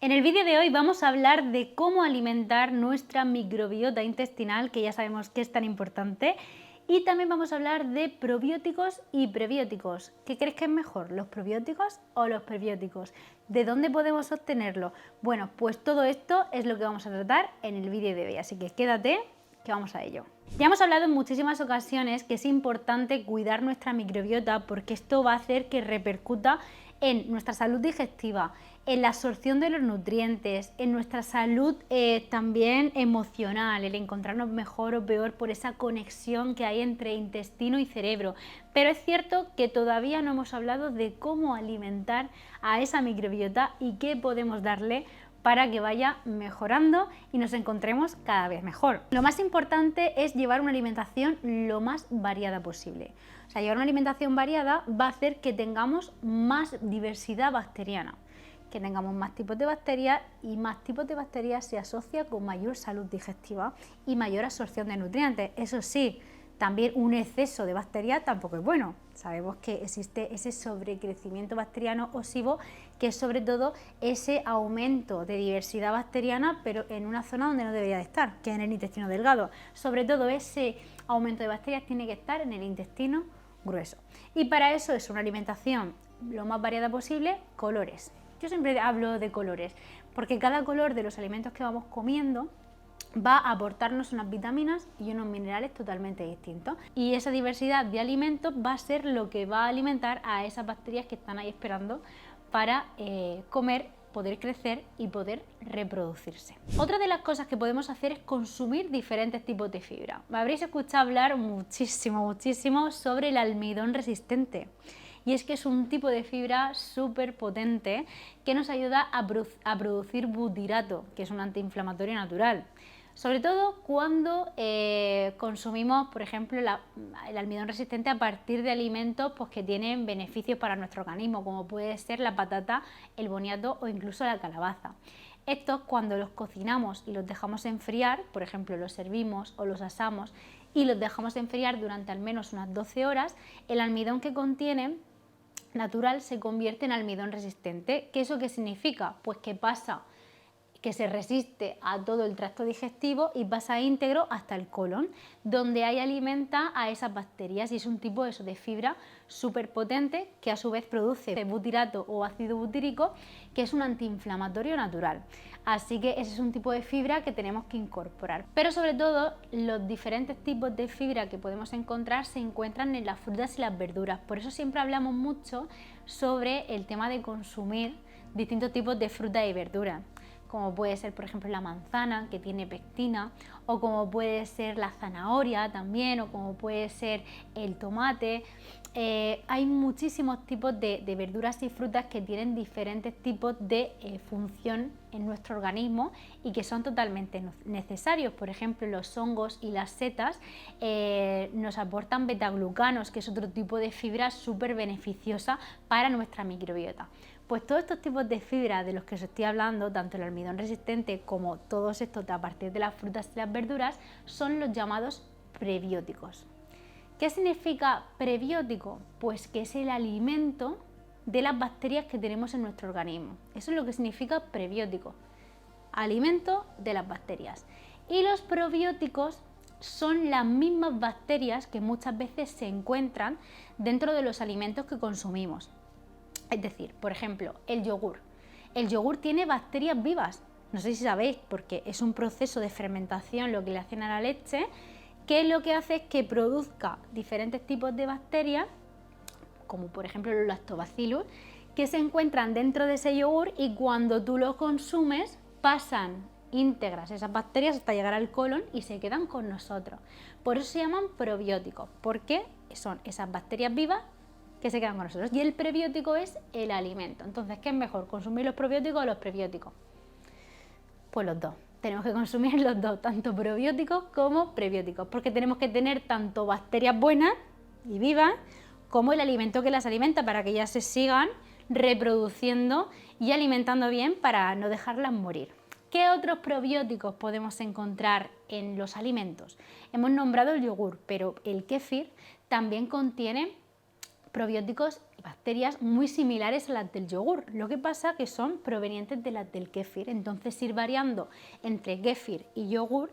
En el vídeo de hoy vamos a hablar de cómo alimentar nuestra microbiota intestinal, que ya sabemos que es tan importante, y también vamos a hablar de probióticos y prebióticos. ¿Qué crees que es mejor, los probióticos o los prebióticos? ¿De dónde podemos obtenerlo? Bueno, pues todo esto es lo que vamos a tratar en el vídeo de hoy, así que quédate que vamos a ello. Ya hemos hablado en muchísimas ocasiones que es importante cuidar nuestra microbiota porque esto va a hacer que repercuta en nuestra salud digestiva, en la absorción de los nutrientes, en nuestra salud también emocional, el encontrarnos mejor o peor por esa conexión que hay entre intestino y cerebro. Pero es cierto que todavía no hemos hablado de cómo alimentar a esa microbiota y qué podemos darle para que vaya mejorando y nos encontremos cada vez mejor. Lo más importante es llevar una alimentación lo más variada posible. O sea, llevar una alimentación variada va a hacer que tengamos más diversidad bacteriana, que tengamos más tipos de bacterias y más tipos de bacterias se asocia con mayor salud digestiva y mayor absorción de nutrientes. Eso sí, también un exceso de bacterias tampoco es bueno. Sabemos que existe ese sobrecrecimiento bacteriano osivo, que es sobre todo ese aumento de diversidad bacteriana, pero en una zona donde no debería de estar, que es en el intestino delgado. Sobre todo ese aumento de bacterias tiene que estar en el intestino grueso. Y para eso es una alimentación lo más variada posible, colores. Yo siempre hablo de colores, porque cada color de los alimentos que vamos comiendo va a aportarnos unas vitaminas y unos minerales totalmente distintos. Y esa diversidad de alimentos va a ser lo que va a alimentar a esas bacterias que están ahí esperando para comer, poder crecer y poder reproducirse. Otra de las cosas que podemos hacer es consumir diferentes tipos de fibra. Me habréis escuchado hablar muchísimo sobre el almidón resistente. Y es que es un tipo de fibra súper potente que nos ayuda a producir butirato, que es un antiinflamatorio natural. Sobre todo cuando consumimos, por ejemplo, el almidón resistente a partir de alimentos pues, que tienen beneficios para nuestro organismo, como puede ser la patata, el boniato o incluso la calabaza. Estos, cuando los cocinamos y los dejamos enfriar, por ejemplo, los servimos o los asamos y los dejamos enfriar durante al menos unas 12 horas, el almidón que contienen natural se convierte en almidón resistente. ¿Qué eso qué significa? Pues que pasa, que se resiste a todo el tracto digestivo y pasa íntegro hasta el colon, donde ahí alimenta a esas bacterias y es un tipo de fibra súper potente que a su vez produce butirato o ácido butírico, que es un antiinflamatorio natural. Así que ese es un tipo de fibra que tenemos que incorporar. Pero sobre todo los diferentes tipos de fibra que podemos encontrar se encuentran en las frutas y las verduras. Por eso siempre hablamos mucho sobre el tema de consumir distintos tipos de frutas y verduras, como puede ser por ejemplo la manzana, que tiene pectina, o como puede ser la zanahoria también, o como puede ser el tomate. Hay muchísimos tipos de verduras y frutas que tienen diferentes tipos de función en nuestro organismo y que son totalmente necesarios. Por ejemplo, los hongos y las setas nos aportan betaglucanos, que es otro tipo de fibra súper beneficiosa para nuestra microbiota. Pues todos estos tipos de fibra de los que os estoy hablando, tanto el almidón resistente como todos estos a partir de las frutas y las verduras, son los llamados prebióticos. ¿Qué significa prebiótico? Pues que es el alimento de las bacterias que tenemos en nuestro organismo. Eso es lo que significa prebiótico, alimento de las bacterias. Y los probióticos son las mismas bacterias que muchas veces se encuentran dentro de los alimentos que consumimos. Es decir, por ejemplo, el yogur. El yogur tiene bacterias vivas. No sé si sabéis, porque es un proceso de fermentación lo que le hacen a la leche, que lo que hace es que produzca diferentes tipos de bacterias, como por ejemplo los lactobacillus, que se encuentran dentro de ese yogur y cuando tú lo consumes pasan íntegras esas bacterias hasta llegar al colon y se quedan con nosotros. Por eso se llaman probióticos, porque son esas bacterias vivas que se quedan con nosotros. Y el prebiótico es el alimento. Entonces, ¿qué es mejor? ¿Consumir los probióticos o los prebióticos? Pues los dos. Tenemos que consumir los dos, tanto probióticos como prebióticos, porque tenemos que tener tanto bacterias buenas y vivas como el alimento que las alimenta para que ellas se sigan reproduciendo y alimentando bien para no dejarlas morir. ¿Qué otros probióticos podemos encontrar en los alimentos? Hemos nombrado el yogur, pero el kéfir también contiene probióticos y bacterias muy similares a las del yogur. Lo que pasa que son provenientes de las del kéfir. Entonces ir variando entre kéfir y yogur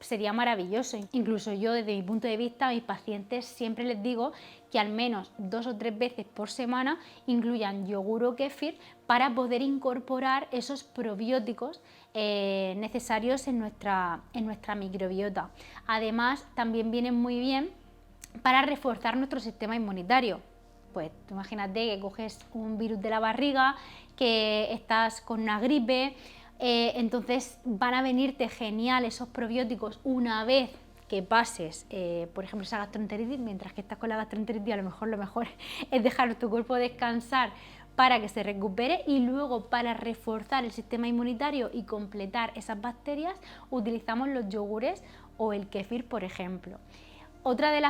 sería maravilloso. Incluso yo, desde mi punto de vista, a mis pacientes siempre les digo que al menos 2 o 3 veces por semana incluyan yogur o kéfir para poder incorporar esos probióticos necesarios en nuestra microbiota. Además, también vienen muy bien para reforzar nuestro sistema inmunitario. Pues tú imagínate que coges un virus de la barriga, que estás con una gripe, entonces van a venirte genial esos probióticos una vez que pases, por ejemplo, esa gastroenteritis. Mientras que estás con la gastroenteritis, a lo mejor es dejar tu cuerpo descansar para que se recupere, y luego para reforzar el sistema inmunitario y completar esas bacterias utilizamos los yogures o el kéfir, por ejemplo. Otra de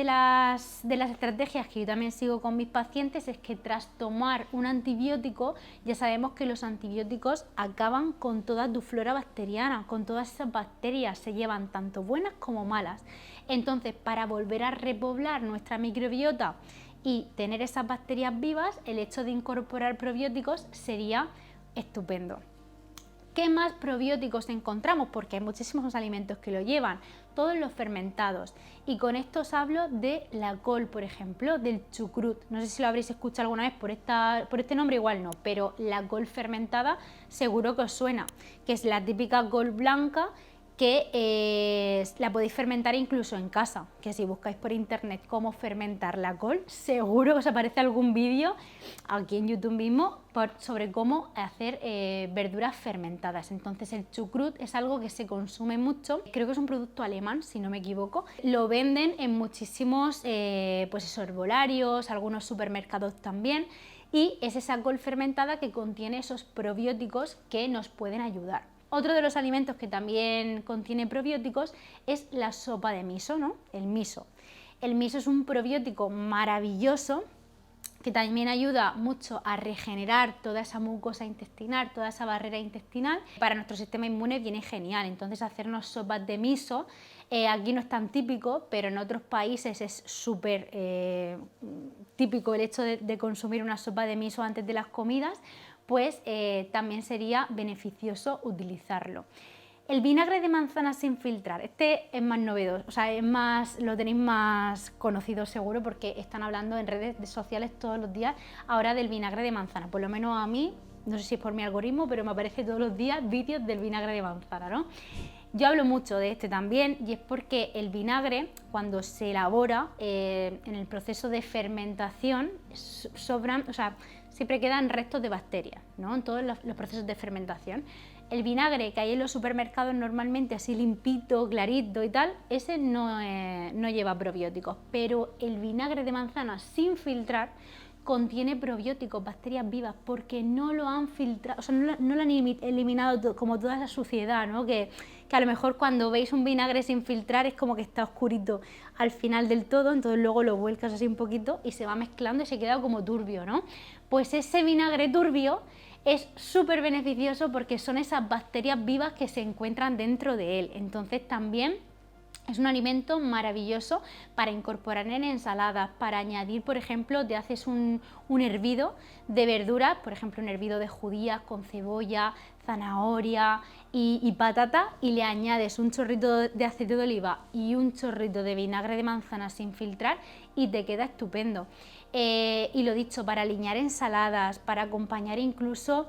las estrategias que yo también sigo con mis pacientes es que tras tomar un antibiótico, ya sabemos que los antibióticos acaban con toda tu flora bacteriana, con todas esas bacterias, se llevan tanto buenas como malas. Entonces, para volver a repoblar nuestra microbiota y tener esas bacterias vivas, el hecho de incorporar probióticos sería estupendo. ¿Qué más probióticos encontramos? Porque hay muchísimos alimentos que lo llevan, todos los fermentados. Y con esto os hablo de la col, por ejemplo, del chucrut. No sé si lo habréis escuchado alguna vez por este nombre, igual no, pero la col fermentada seguro que os suena, que es la típica col blanca que la podéis fermentar incluso en casa, que si buscáis por internet cómo fermentar la col, seguro que os aparece algún vídeo aquí en YouTube mismo sobre cómo hacer verduras fermentadas. Entonces el chucrut es algo que se consume mucho, creo que es un producto alemán si no me equivoco, lo venden en muchísimos herbolarios, algunos supermercados también, y es esa col fermentada que contiene esos probióticos que nos pueden ayudar. Otro de los alimentos que también contiene probióticos es la sopa de miso, ¿no? El miso. El miso es un probiótico maravilloso que también ayuda mucho a regenerar toda esa mucosa intestinal, toda esa barrera intestinal. Para nuestro sistema inmune viene genial, entonces hacernos sopas de miso, aquí no es tan típico, pero en otros países es súper típico el hecho de consumir una sopa de miso antes de las comidas, pues también sería beneficioso utilizarlo. El vinagre de manzana sin filtrar, este es más novedoso, o sea, lo tenéis más conocido seguro porque están hablando en redes sociales todos los días ahora del vinagre de manzana. Por lo menos a mí, no sé si es por mi algoritmo, pero me aparece todos los días vídeos del vinagre de manzana, ¿no? Yo hablo mucho de este también, y es porque el vinagre, cuando se elabora en el proceso de fermentación, siempre quedan restos de bacterias, ¿no? En todos los procesos de fermentación. El vinagre que hay en los supermercados normalmente así limpito, clarito y tal, ese no lleva probióticos, pero el vinagre de manzana sin filtrar contiene probióticos, bacterias vivas, porque no lo han filtrado, o sea, no lo han eliminado como toda esa suciedad, ¿no? Que a lo mejor cuando veis un vinagre sin filtrar es como que está oscurito al final del todo, entonces luego lo vuelcas así un poquito y se va mezclando y se queda como turbio, ¿no? Pues ese vinagre turbio es súper beneficioso porque son esas bacterias vivas que se encuentran dentro de él. Entonces también es un alimento maravilloso para incorporar en ensaladas, para añadir, por ejemplo, te haces un hervido de verduras, por ejemplo, un hervido de judías con cebolla, zanahoria y patata, y le añades un chorrito de aceite de oliva y un chorrito de vinagre de manzana sin filtrar y te queda estupendo. Y lo dicho, para aliñar ensaladas, para acompañar incluso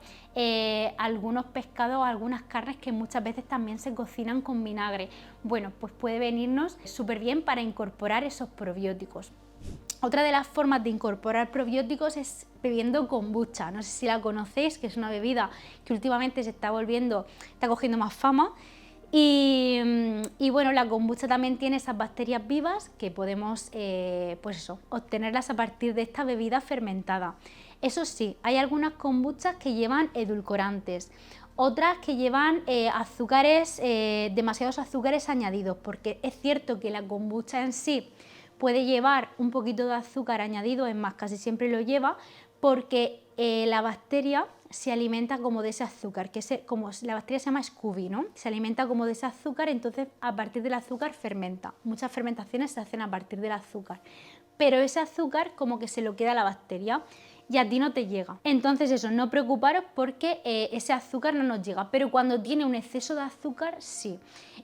algunos pescados o algunas carnes que muchas veces también se cocinan con vinagre. Bueno, pues puede venirnos súper bien para incorporar esos probióticos. Otra de las formas de incorporar probióticos es bebiendo kombucha. No sé si la conocéis, que es una bebida que últimamente está cogiendo más fama. Y bueno, la kombucha también tiene esas bacterias vivas que podemos obtenerlas a partir de esta bebida fermentada. Eso sí, hay algunas kombuchas que llevan edulcorantes, otras que llevan demasiados azúcares añadidos, porque es cierto que la kombucha en sí puede llevar un poquito de azúcar añadido, es más, casi siempre lo lleva, porque la bacteria se alimenta como de ese azúcar, como la bacteria se llama SCOBY, ¿no? Se alimenta como de ese azúcar, entonces a partir del azúcar fermenta. Muchas fermentaciones se hacen a partir del azúcar, pero ese azúcar como que se lo queda a la bacteria y a ti no te llega. Entonces eso, no preocuparos porque ese azúcar no nos llega, pero cuando tiene un exceso de azúcar, sí.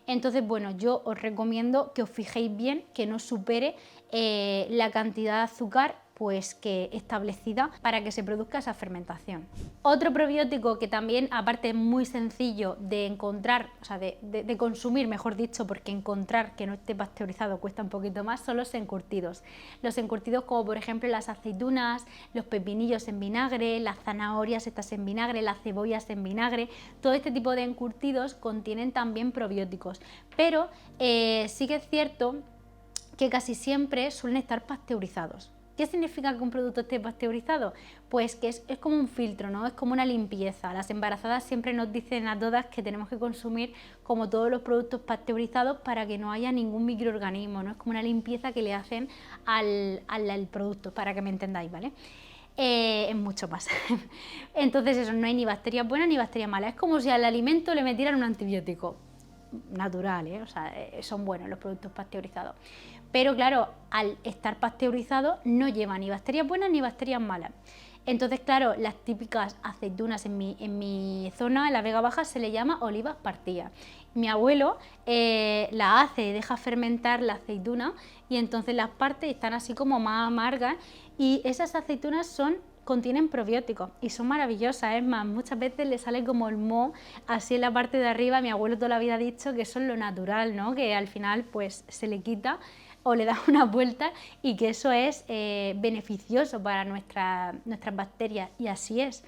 Entonces, bueno, yo os recomiendo que os fijéis bien que no supere la cantidad de azúcar pues que establecida para que se produzca esa fermentación. Otro probiótico que también, aparte, es muy sencillo de encontrar, o sea, de consumir, mejor dicho, porque encontrar que no esté pasteurizado cuesta un poquito más, son los encurtidos. Los encurtidos como por ejemplo las aceitunas, los pepinillos en vinagre, las zanahorias estas en vinagre, las cebollas en vinagre, todo este tipo de encurtidos contienen también probióticos, pero sí que es cierto que casi siempre suelen estar pasteurizados. ¿Qué significa que un producto esté pasteurizado? Pues que es como un filtro, ¿no? Es como una limpieza. Las embarazadas siempre nos dicen a todas que tenemos que consumir como todos los productos pasteurizados para que no haya ningún microorganismo, ¿no? Es como una limpieza que le hacen al producto, para que me entendáis, ¿vale? Es mucho más. Entonces eso, no hay ni bacterias buenas ni bacterias malas. Es como si al alimento le metieran un antibiótico natural, o sea, son buenos los productos pasteurizados. Pero claro, al estar pasteurizados no lleva ni bacterias buenas ni bacterias malas. Entonces, claro, las típicas aceitunas en mi zona, en la Vega Baja, se le llama olivas partidas. Mi abuelo la hace, deja fermentar la aceituna y entonces las parte y están así como más amargas y esas aceitunas contienen probióticos y son maravillosas, es más, muchas veces le sale como el moho así en la parte de arriba. Mi abuelo toda la vida ha dicho que eso es lo natural, ¿no? Que al final pues se le quita o le das una vuelta y que eso es beneficioso para nuestras bacterias y así es.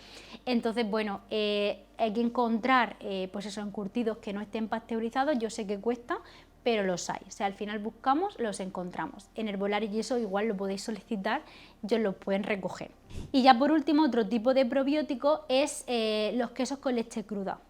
Entonces, bueno, hay que encontrar pues esos encurtidos que no estén pasteurizados, yo sé que cuesta, pero los hay, o sea, al final buscamos, los encontramos. En Herbolario y eso igual lo podéis solicitar, ellos los pueden recoger. Y ya por último, otro tipo de probiótico es los quesos con leche cruda.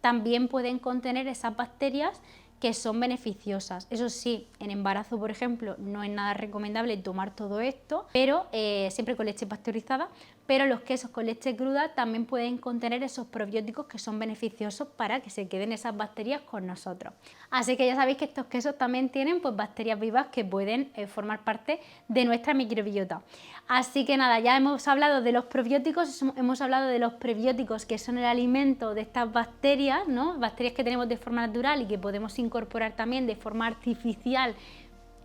También pueden contener esas bacterias que son beneficiosas. Eso sí, en embarazo, por ejemplo, no es nada recomendable tomar todo esto, pero siempre con leche pasteurizada, pero los quesos con leche cruda también pueden contener esos probióticos que son beneficiosos para que se queden esas bacterias con nosotros. Así que ya sabéis que estos quesos también tienen pues bacterias vivas que pueden formar parte de nuestra microbiota. Así que nada, ya hemos hablado de los probióticos, hemos hablado de los prebióticos, que son el alimento de estas bacterias, ¿no? Bacterias que tenemos de forma natural y que podemos incorporar también de forma artificial,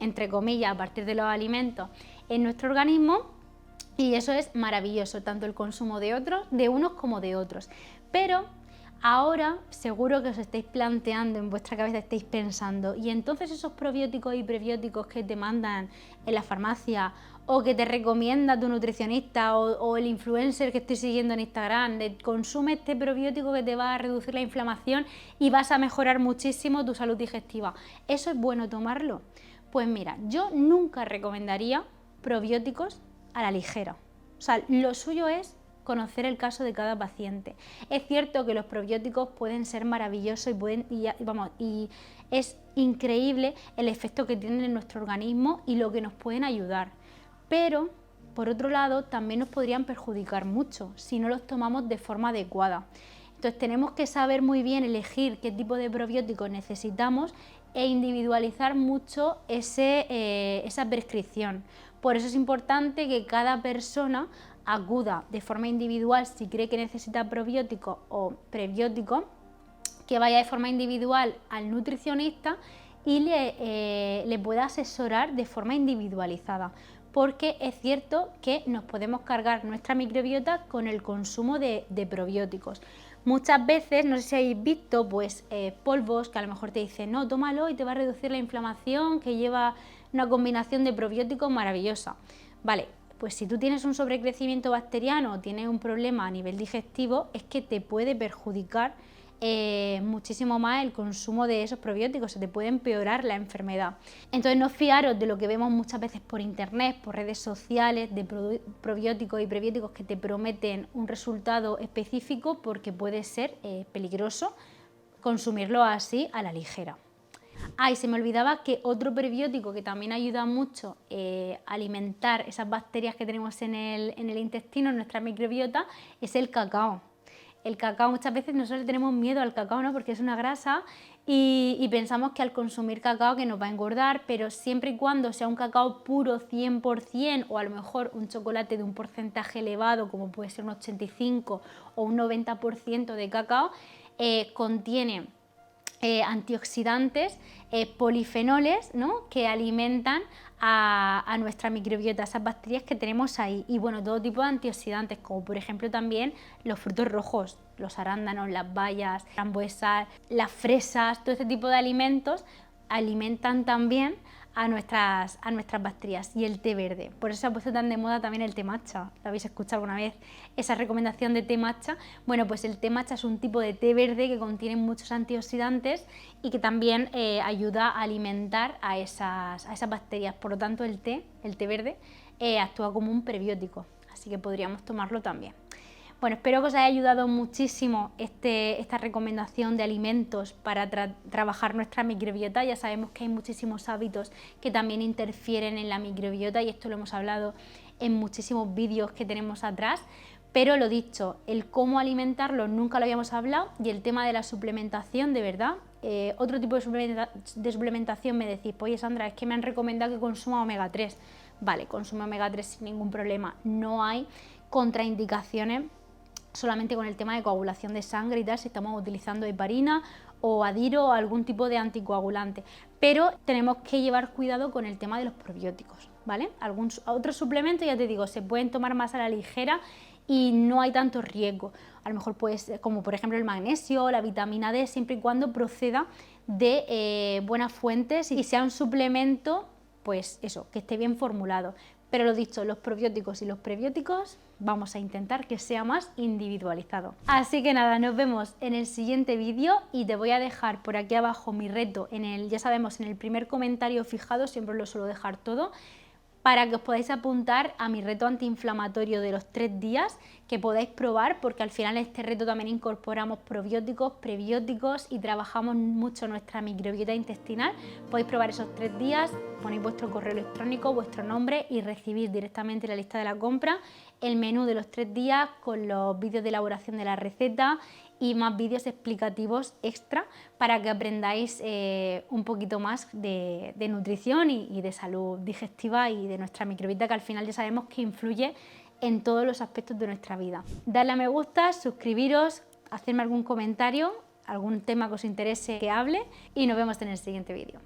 entre comillas, a partir de los alimentos en nuestro organismo. Y eso es maravilloso, tanto el consumo de unos como de otros. Pero ahora seguro que os estáis planteando en vuestra cabeza, estáis pensando, y entonces esos probióticos y prebióticos que te mandan en la farmacia o que te recomienda tu nutricionista o el influencer que estoy siguiendo en Instagram, consume este probiótico que te va a reducir la inflamación y vas a mejorar muchísimo tu salud digestiva. ¿Eso es bueno tomarlo? Pues mira, yo nunca recomendaría probióticos a la ligera. O sea, lo suyo es conocer el caso de cada paciente. Es cierto que los probióticos pueden ser maravillosos y es increíble el efecto que tienen en nuestro organismo y lo que nos pueden ayudar. Pero, por otro lado, también nos podrían perjudicar mucho si no los tomamos de forma adecuada. Entonces tenemos que saber muy bien elegir qué tipo de probióticos necesitamos e individualizar mucho esa prescripción. Por eso es importante que cada persona acuda de forma individual si cree que necesita probiótico o prebiótico, que vaya de forma individual al nutricionista y le pueda asesorar de forma individualizada, porque es cierto que nos podemos cargar nuestra microbiota con el consumo de probióticos. Muchas veces, no sé si habéis visto, pues polvos que a lo mejor te dicen, no, tómalo y te va a reducir la inflamación, que lleva una combinación de probióticos maravillosa. Vale, pues si tú tienes un sobrecrecimiento bacteriano o tienes un problema a nivel digestivo, es que te puede perjudicar muchísimo más el consumo de esos probióticos, se te puede empeorar la enfermedad. Entonces no fiaros de lo que vemos muchas veces por internet, por redes sociales, de probióticos y prebióticos que te prometen un resultado específico, porque puede ser peligroso consumirlo así a la ligera. Y se me olvidaba que otro prebiótico que también ayuda mucho a alimentar esas bacterias que tenemos en el intestino, en nuestra microbiota, es el cacao. El cacao, muchas veces nosotros le tenemos miedo al cacao, ¿no? Porque es una grasa y pensamos que al consumir cacao que nos va a engordar, pero siempre y cuando sea un cacao puro 100% o a lo mejor un chocolate de un porcentaje elevado, como puede ser un 85 o un 90% de cacao, contiene antioxidantes, polifenoles, ¿no? Que alimentan a nuestra microbiota, esas bacterias que tenemos ahí, y bueno, todo tipo de antioxidantes, como por ejemplo también los frutos rojos, los arándanos, las bayas, frambuesas, las fresas, todo este tipo de alimentos alimentan también a nuestras bacterias. Y el té verde, por eso se ha puesto tan de moda también el té matcha. ¿Lo habéis escuchado alguna vez? Esa recomendación de té matcha. Bueno, pues el té matcha es un tipo de té verde que contiene muchos antioxidantes y que también ayuda a alimentar a esas bacterias. Por lo tanto, el té verde actúa como un prebiótico, así que podríamos tomarlo también. Bueno, espero que os haya ayudado muchísimo esta recomendación de alimentos para trabajar nuestra microbiota. Ya sabemos que hay muchísimos hábitos que también interfieren en la microbiota y esto lo hemos hablado en muchísimos vídeos que tenemos atrás. Pero lo dicho, el cómo alimentarlo nunca lo habíamos hablado, y el tema de la suplementación, de verdad, otro tipo de suplementación me decís, oye Sandra, es que me han recomendado que consuma omega 3. Vale, consume omega 3 sin ningún problema, no hay contraindicaciones solamente con el tema de coagulación de sangre y tal, si estamos utilizando heparina o adiro o algún tipo de anticoagulante, pero tenemos que llevar cuidado con el tema de los probióticos, ¿vale? Otros suplementos, ya te digo, se pueden tomar más a la ligera y no hay tanto riesgo, a lo mejor pues como por ejemplo el magnesio, la vitamina D, siempre y cuando proceda de buenas fuentes y sea un suplemento, pues eso, que esté bien formulado. Pero lo dicho, los probióticos y los prebióticos vamos a intentar que sea más individualizado. Así que nada, nos vemos en el siguiente vídeo y te voy a dejar por aquí abajo mi reto ya sabemos, en el primer comentario fijado, siempre lo suelo dejar todo, para que os podáis apuntar a mi reto antiinflamatorio de los 3 días, que podáis probar, porque al final en este reto también incorporamos probióticos, prebióticos y trabajamos mucho nuestra microbiota intestinal. Podéis probar esos 3 días, ponéis vuestro correo electrónico, vuestro nombre y recibir directamente la lista de la compra, el menú de los 3 días con los vídeos de elaboración de la receta y más vídeos explicativos extra para que aprendáis un poquito más de nutrición y de salud digestiva y de nuestra microbiota, que al final ya sabemos que influye en todos los aspectos de nuestra vida. Darle a me gusta, suscribiros, hacerme algún comentario, algún tema que os interese que hable y nos vemos en el siguiente vídeo.